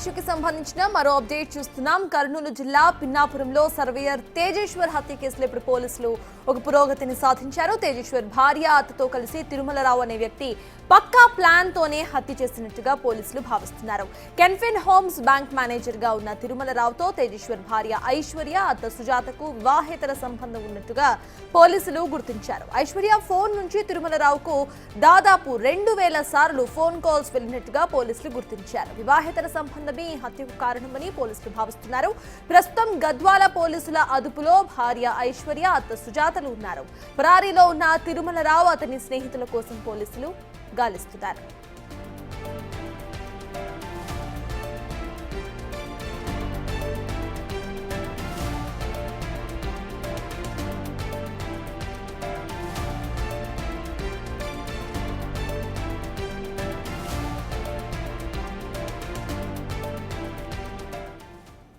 ఇష్యూకి సంబంధించిన మరో అప్డేట్ చూస్తున్నాం. కర్నూలు జిల్లా పిన్నాపురంలో సర్వేయర్ తేజేశ్వర్ హత్య కేసులో ఇప్పుడు పోలీసులు ఒక పురోగతిని సాధించారు. తేజేశ్వర్ భార్య అత్తతో కలిసి తిరుమలరావు అనే వ్యక్తి పక్కా ప్లాన్ తోనే హత్య చేసినట్టుగా పోలీసులు భావిస్తున్నారు. కెన్ఫిన్ హోమ్స్ బ్యాంక్ మేనేజర్ గా ఉన్న తిరుమలరావుతో తేజేశ్వర్ భార్య ఐశ్వర్య అత్త సుజాతకు వివాహేతర సంబంధం ఉన్నట్టుగా పోలీసులు గుర్తించారు. ఐశ్వర్య ఫోన్ నుంచి తిరుమలరావుకు దాదాపు 2000 సార్లు ఫోన్ కాల్స్ వెళ్లినట్టుగా పోలీసులు గుర్తించారు. వివాహేతర సంబంధమే ఈ హత్యకు కారణమని పోలీసులు భావిస్తున్నారు. ప్రస్తుతం గద్వాల పోలీసుల అదుపులో భార్య ఐశ్వర్య అత్త సుజాతలు ఉన్నారు. పరారీలో ఉన్న తిరుమలరావు అతని స్నేహితుల కోసం పోలీసులు గాలిస్తున్నారు.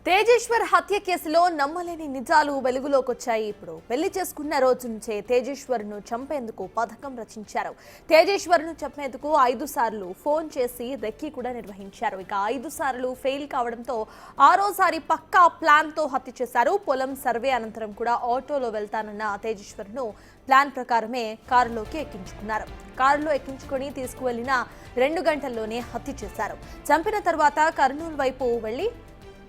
తేజేశ్వర్ హత్య కేసులో నమ్మలేని నిజాలు వెలుగులోకి వచ్చాయి. ఇప్పుడు పెళ్లి చేసుకున్న రోజు నుంచే తేజేశ్వర్ను చంపేందుకు పథకం రచించారు. తేజేశ్వర్ను చంపేందుకు 5 సార్లు ఫోన్ చేసి రెక్కి కూడా నిర్వహించారు. ఇక 5 సార్లు ఫెయిల్ కావడంతో 6వసారి పక్కా ప్లాన్ తో హత్య చేశారు. పొలం సర్వే అనంతరం కూడా ఆటోలో వెళ్తానన్న తేజేశ్వర్ను ప్లాన్ ప్రకారమే కారులోకి ఎక్కించుకున్నారు. కారులో ఎక్కించుకొని తీసుకువెళ్లిన 2 గంటల్లోనే హత్య చేశారు. చంపిన తర్వాత కర్నూలు వైపు వెళ్లి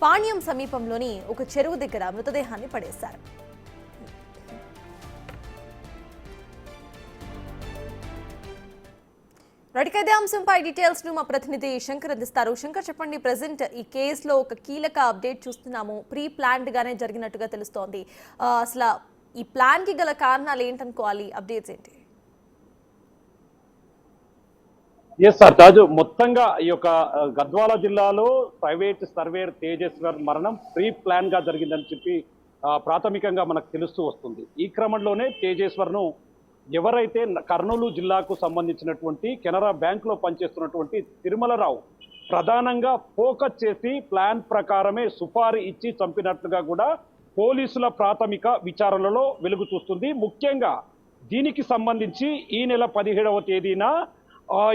పాణ్యం సమీపంలోని ఒక చెరువు దగ్గర మృతదేహాన్ని పడేశారు. ఇదే అంశంపై డీటెయిల్స్ ను మా ప్రతినిధి శంకర్ అందిస్తారు. శంకర్, చెప్పండి, ప్రెసెంట్ ఈ కేసులో ఒక కీలక అప్డేట్ చూస్తున్నాము. ప్రీ ప్లాన్డ్ గానే జరిగినట్టుగా తెలుస్తోంది. అసలు ఈ ప్లాన్ కి గల కారణాలు ఏంటనుకోవాలి? అప్డేట్స్ ఏంటి? ఎస్ సార్, తాజు మొత్తంగా ఈ యొక్క గద్వాల జిల్లాలో ప్రైవేట్ సర్వేయర్ తేజేశ్వర్ మరణం ప్రీ ప్లాన్ గా జరిగిందని చెప్పి ప్రాథమికంగా మనకు తెలుస్తూ వస్తుంది. ఈ క్రమంలోనే తేజేశ్వర్ను ఎవరైతే కర్నూలు జిల్లాకు సంబంధించినటువంటి కెనరా బ్యాంకులో పనిచేస్తున్నటువంటి తిరుమలరావు ప్రధానంగా ఫోకస్ చేసి ప్లాన్ ప్రకారమే సుపారీ ఇచ్చి చంపినట్లుగా కూడా పోలీసుల ప్రాథమిక విచారణలో వెలుగు చూస్తుంది. ముఖ్యంగా దీనికి సంబంధించి ఈ నెల 17వ తేదీన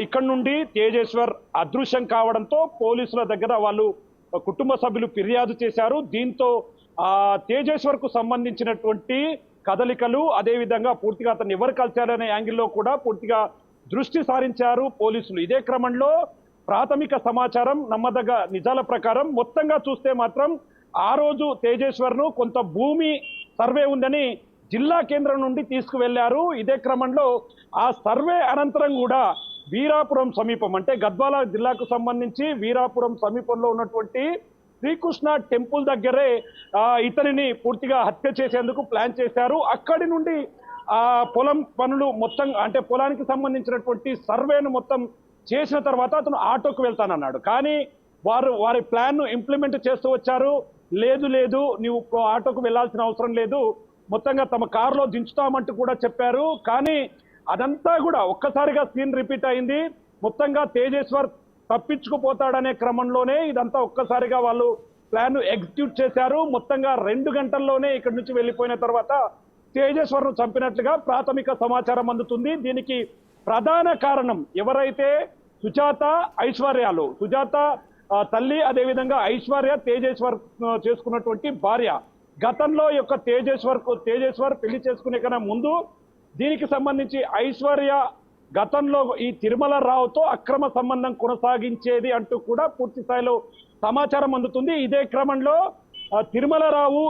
ఇక్కడ నుండి తేజేశ్వర్ అదృశ్యం కావడంతో పోలీసుల దగ్గర వాళ్ళు కుటుంబ సభ్యులు ఫిర్యాదు చేశారు. దీంతో తేజేశ్వర్ కు సంబంధించినటువంటి కదలికలు, అదేవిధంగా పూర్తిగా అతను ఎవరు కలిశారనే యాంగిల్లో కూడా పూర్తిగా దృష్టి సారించారు పోలీసులు. ఇదే క్రమంలో ప్రాథమిక సమాచారం, నమ్మదగ్గ నిజాల ప్రకారం మొత్తంగా చూస్తే మాత్రం ఆ రోజు తేజేశ్వర్ను కొంత భూమి సర్వే ఉందని జిల్లా కేంద్రం నుండి తీసుకువెళ్లారు. ఇదే క్రమంలో ఆ సర్వే అనంతరం కూడా వీరాపురం సమీపం, అంటే గద్వాల జిల్లాకు సంబంధించి వీరాపురం సమీపంలో ఉన్నటువంటి శ్రీకృష్ణ టెంపుల్ దగ్గరే ఇతనిని పూర్తిగా హత్య చేసేందుకు ప్లాన్ చేశారు. అక్కడి నుండి పొలం పనులు మొత్తం, అంటే పొలానికి సంబంధించినటువంటి సర్వేను మొత్తం చేసిన తర్వాత అతను ఆటోకు వెళ్తానన్నాడు. కానీ వారి ప్లాన్ ను ఇంప్లిమెంట్ చేస్తూ వచ్చారు. లేదు నువ్వు ఆటోకు వెళ్లాల్సిన అవసరం లేదు, మొత్తంగా తమ కారులో దించుతామంటూ కూడా చెప్పారు. కానీ అదంతా కూడా ఒక్కసారిగా సీన్ రిపీట్ అయింది. మొత్తంగా తేజేశ్వర్ తప్పించుకుపోతాడనే క్రమంలోనే ఇదంతా ఒక్కసారిగా వాళ్ళు ప్లాన్ ఎగ్జిక్యూట్ చేశారు. మొత్తంగా 2 గంటల్లోనే ఇక్కడి నుంచి వెళ్ళిపోయిన తర్వాత తేజేశ్వర్ను చంపినట్లుగా ప్రాథమిక సమాచారం అందుతుంది. దీనికి ప్రధాన కారణం ఎవరైతే సుజాత ఐశ్వర్యాలు, సుజాత తల్లి, అదేవిధంగా ఐశ్వర్య తేజేశ్వర్ చేసుకున్నటువంటి భార్య. గతంలో యొక్క తేజేశ్వర్ పెళ్లి చేసుకునే కన్నా ముందు దీనికి సంబంధించి ఐశ్వర్య గతంలో ఈ తిరుమలరావుతో అక్రమ సంబంధం కొనసాగించేది అంటూ కూడా పూర్తి స్థాయిలో సమాచారం అందుతుంది. ఇదే క్రమంలో తిరుమలరావు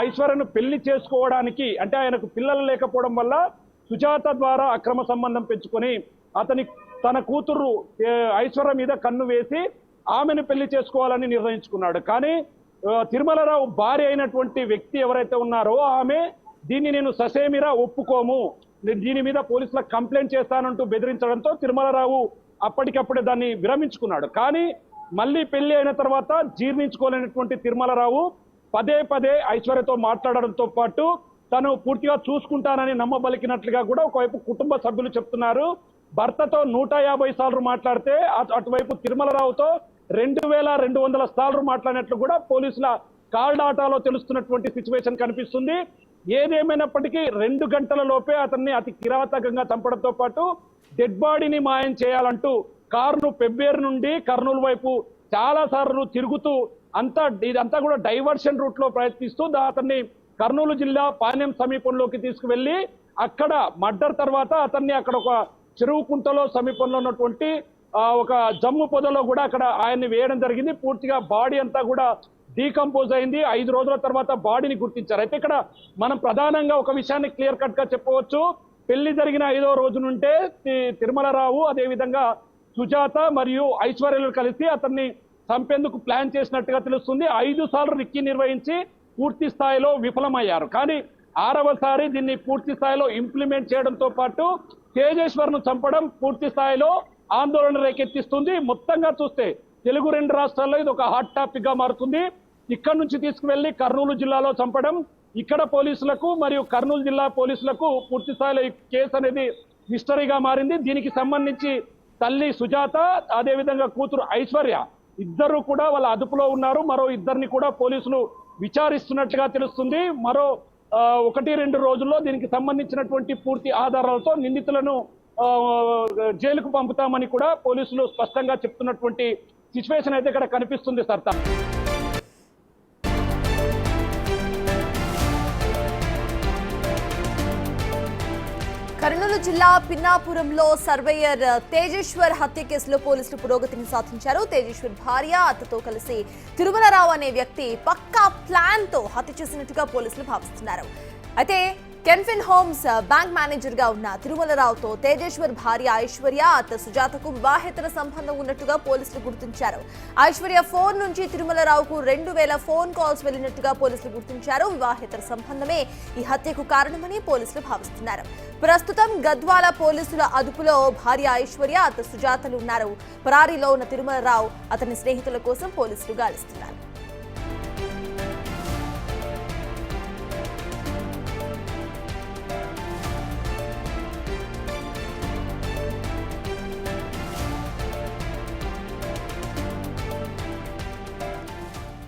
ఐశ్వర్యను పెళ్లి చేసుకోవడానికి, అంటే ఆయనకు పిల్లలు లేకపోవడం వల్ల సుజాత ద్వారా అక్రమ సంబంధం పెంచుకొని తన కూతురు ఐశ్వర్య మీద కన్ను వేసి ఆమెను పెళ్లి చేసుకోవాలని నిర్ణయించుకున్నాడు. కానీ తిరుమలరావు భార్య అయినటువంటి వ్యక్తి ఎవరైతే ఉన్నారో ఆమె దీన్ని నేను ససేమిరా ఒప్పుకోము, దీని మీద పోలీసులకు కంప్లైంట్ చేస్తానంటూ బెదిరించడంతో తిరుమలరావు అప్పటికప్పుడే దాన్ని విరమించుకున్నాడు. కానీ మళ్ళీ పెళ్లి అయిన తర్వాత జీర్ణించుకోలేనటువంటి తిరుమలరావు పదే ఐశ్వర్యతో మాట్లాడడంతో పాటు తను పూర్తిగా చూసుకుంటానని నమ్మబలికినట్లుగా కూడా ఒకవైపు కుటుంబ సభ్యులు చెప్తున్నారు. భర్తతో 150 సార్లు మాట్లాడితే అటువైపు తిరుమలరావుతో 2200 సార్లు మాట్లాడినట్లు కూడా పోలీసుల కాల్ డాటాలో తెలుస్తున్నటువంటి సిచ్యువేషన్ కనిపిస్తుంది. ఏదేమైనప్పటికీ 2 గంటల లోపే అతన్ని అతి కిరాతకంగా చంపడంతో పాటు డెడ్ బాడీని మాయం చేయాలంటూ కారును పెబ్బేరు నుండి కర్నూలు వైపు చాలా సార్లు తిరుగుతూ ఇదంతా కూడా డైవర్షన్ రూట్ లో ప్రయత్నిస్తూ అతన్ని కర్నూలు జిల్లా పాణ్యం సమీపంలోకి తీసుకువెళ్లి అక్కడ మర్డర్ తర్వాత అతన్ని అక్కడ ఒక చెరువు కుంటలో సమీపంలో ఉన్నటువంటి ఒక జమ్ము పొదలో కూడా అక్కడ ఆయన్ని వేయడం జరిగింది. పూర్తిగా బాడీ అంతా కూడా డీకంపోజ్ అయింది. 5 రోజుల తర్వాత బాడీని గుర్తించారు. అయితే ఇక్కడ మనం ప్రధానంగా ఒక విషయాన్ని క్లియర్ కట్ గా చెప్పవచ్చు. పెళ్లి జరిగిన 5వ రోజు నుండే తిరుమలరావు అదేవిధంగా సుజాత మరియు ఐశ్వర్యలు కలిసి అతన్ని చంపేందుకు ప్లాన్ చేసినట్టుగా తెలుస్తుంది. 5 సార్లు రిక్కీ నిర్వహించి పూర్తి స్థాయిలో విఫలమయ్యారు. కానీ 6వసారి దీన్ని పూర్తి స్థాయిలో ఇంప్లిమెంట్ చేయడంతో పాటు తేజేశ్వర్ను చంపడం పూర్తి స్థాయిలో ఆందోళన రేకెత్తిస్తుంది. మొత్తంగా చూస్తే తెలుగు 2 రాష్ట్రాల్లో ఇది ఒక హాట్ టాపిక్ గా మారుతుంది. ఇక్కడ నుంచి తీసుకువెళ్లి కర్నూలు జిల్లాలో చంపడం ఇక్కడ పోలీసులకు మరియు కర్నూలు జిల్లా పోలీసులకు పూర్తి స్థాయిలో ఈ కేసు అనేది మిస్టరీగా మారింది. దీనికి సంబంధించి తల్లి సుజాత అదేవిధంగా కూతురు ఐశ్వర్య ఇద్దరు కూడా వాళ్ళ అదుపులో ఉన్నారు. మరో ఇద్దరిని కూడా పోలీసులు విచారిస్తున్నట్టుగా తెలుస్తుంది. మరో 1-2 రోజుల్లో దీనికి సంబంధించినటువంటి పూర్తి ఆధారాలతో నిందితులను జైలుకు పంపుతామని కూడా పోలీసులు స్పష్టంగా చెప్తున్నటువంటి సిచ్యువేషన్ అయితే ఇక్కడ కనిపిస్తుంది. సర్తా కర్నూలు జిల్లా పిన్నాపురంలో సర్వేయర్ తేజేశ్వర్ హత్య కేసులో పోలీసులు పురోగతిని సాధించారు. తేజేశ్వర్ భార్య అత్తతో కలిసి తిరుమలరావు అనే వ్యక్తి పక్కా ప్లాన్ తో హత్య చేసినట్టుగా పోలీసులు భావిస్తున్నారు. అయితే కెన్ఫిన్ హోమ్స్ బ్యాంక్ మేనేజర్ గా ఉన్న తిరుమలరావుతో తేజేశ్వర్ భార్య ఐశ్వర్య అత్త సుజాతకు వివాహేతర సంబంధం ఉన్నట్టుగా పోలీసులు గుర్తించారు. ఐశ్వర్య ఫోన్ నుంచి తిరుమలరావుకు 2000 ఫోన్ కాల్స్ వెళ్లినట్టుగా పోలీసులు గుర్తించారు. వివాహేతర సంబంధమే ఈ హత్యకు కారణమని పోలీసులు భావిస్తున్నారు. ప్రస్తుతం గద్వాల పోలీసుల అదుపులో భార్య ఐశ్వర్య అత్త సుజాతలు ఉన్నారు. పరారీలో ఉన్న తిరుమలరావు అతని స్నేహితుల కోసం పోలీసులు గాలిస్తున్నారు.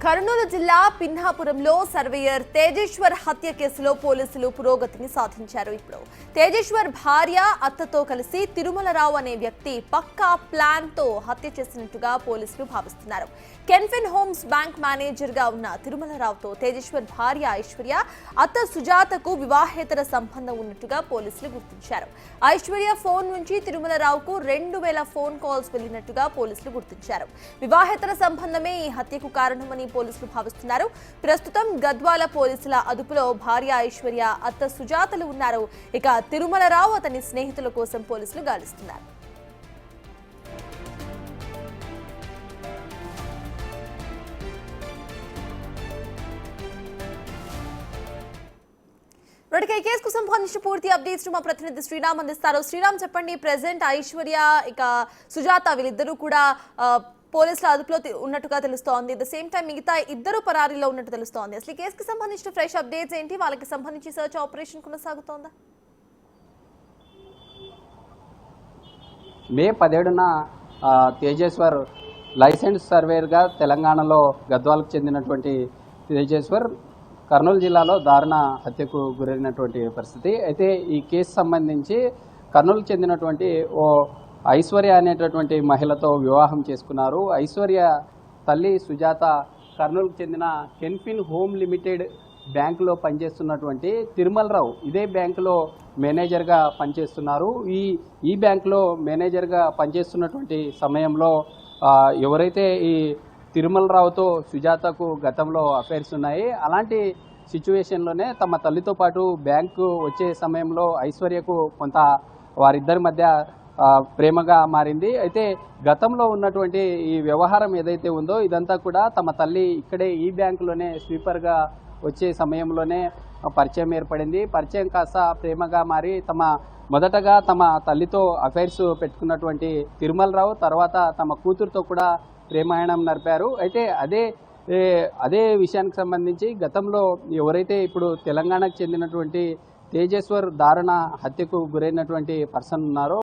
కర్నూలు జిల్లా పిన్నాపురంలో సర్వేయర్ తేజేశ్వర్ హత్య కేసులో పోలీసులు పురోగతిని సాధించారు. ఇప్పుడు తేజేశ్వర్ భార్య అత్తతో కలిసి తిరుమలరావు అనే వ్యక్తి పక్కా ప్లాన్ తో హత్య చేసినట్టుగా పోలీసులు భావిస్తున్నారు. కెన్ఫిన్ హోమ్స్ బ్యాంక్ మేనేజర్ గా ఉన్న తిరుమలరావుతో తేజేశ్వర్ భార్య ఐశ్వర్య అత్త సుజాతకు వివాహేతర సంబంధం ఉన్నట్టుగా పోలీసులు గుర్తించారు. ఐశ్వర్య ఫోన్ నుంచి తిరుమలరావుకు 2000 ఫోన్ కాల్స్ వెళ్లినట్టుగా పోలీసులు గుర్తించారు. వివాహేతర సంబంధమే ఈ హత్యకు కారణమని పోలీసులు భావిస్తున్నారు. ప్రస్తుతం గద్వాల పోలీసుల అదుపులో భార్య ఐశ్వర్య అత్త సుజాతలు ఉన్నారు. ఇక తిరుమలరావు అతని స్నేహితుల కోసం పోలీసులు గాలిస్తున్నారు. ఈ కేసుకు సంబంధించిన పూర్తి అప్డేట్స్ మా ప్రతినిధి శ్రీరామ్ అందిస్తారు. శ్రీరామ్, చెప్పండి, ప్రెసెంట్ ఐశ్వర్య ఇక సుజాత వీళ్ళిద్దరూ కూడా పోలీసుల అదుపులో ఉన్నట్టుగా తెలుస్తోంది. ద సేమ్ టైం మిగతా ఇద్దరు పరారీలో ఉన్నట్టు తెలుస్తోంది. అసలు ఈ కేసుకి సంబంధించిన ఫ్రెష్ అప్డేట్స్ ఏంటి? వాళ్ళకి సంబంధించి సర్చ్ ఆపరేషన్ కొనసాగుతోందా? మే 17న తేజేశ్వర్ లైసెన్స్ సర్వేయర్గా తెలంగాణలో గద్వాలకు చెందినటువంటి తేజేశ్వర్ కర్నూలు జిల్లాలో దారుణ హత్యకు గురైనటువంటి పరిస్థితి. అయితే ఈ కేసు సంబంధించి కర్నూలుకు చెందినటువంటి ఓ ఐశ్వర్య అనేటటువంటి మహిళతో వివాహం చేసుకున్నారు. ఐశ్వర్య తల్లి సుజాత కర్నూలుకు చెందిన కెన్ఫిన్ హోమ్ లిమిటెడ్ బ్యాంకులో పనిచేస్తున్నటువంటి తిరుమలరావు ఇదే బ్యాంకులో మేనేజర్గా పనిచేస్తున్నారు. ఈ బ్యాంకులో మేనేజర్గా పనిచేస్తున్నటువంటి సమయంలో ఎవరైతే ఈ తిరుమలరావుతో సుజాతకు గతంలో అఫైర్స్ ఉన్నాయి. అలాంటి సిచ్యువేషన్లోనే తమ తల్లితో పాటు బ్యాంకు వచ్చే సమయంలో ఐశ్వర్యకు కొంత వారిద్దరి మధ్య ప్రేమగా మారింది. అయితే గతంలో ఉన్నటువంటి ఈ వ్యవహారం ఏదైతే ఉందో ఇదంతా కూడా తమ తల్లి ఇక్కడే ఈ బ్యాంకులోనే స్వీపర్గా వచ్చే సమయంలోనే పరిచయం ఏర్పడింది. పరిచయం కాస్త ప్రేమగా మారి మొదటగా తమ తల్లితో అఫైర్స్ పెట్టుకున్నటువంటి తిరుమలరావు తర్వాత తమ కూతురుతో కూడా ప్రేమాయణం నడిపారు. అయితే అదే విషయానికి సంబంధించి గతంలో ఎవరైతే ఇప్పుడు తెలంగాణకు చెందినటువంటి తేజేశ్వర్ దారుణ హత్యకు గురైనటువంటి పర్సన్ ఉన్నారో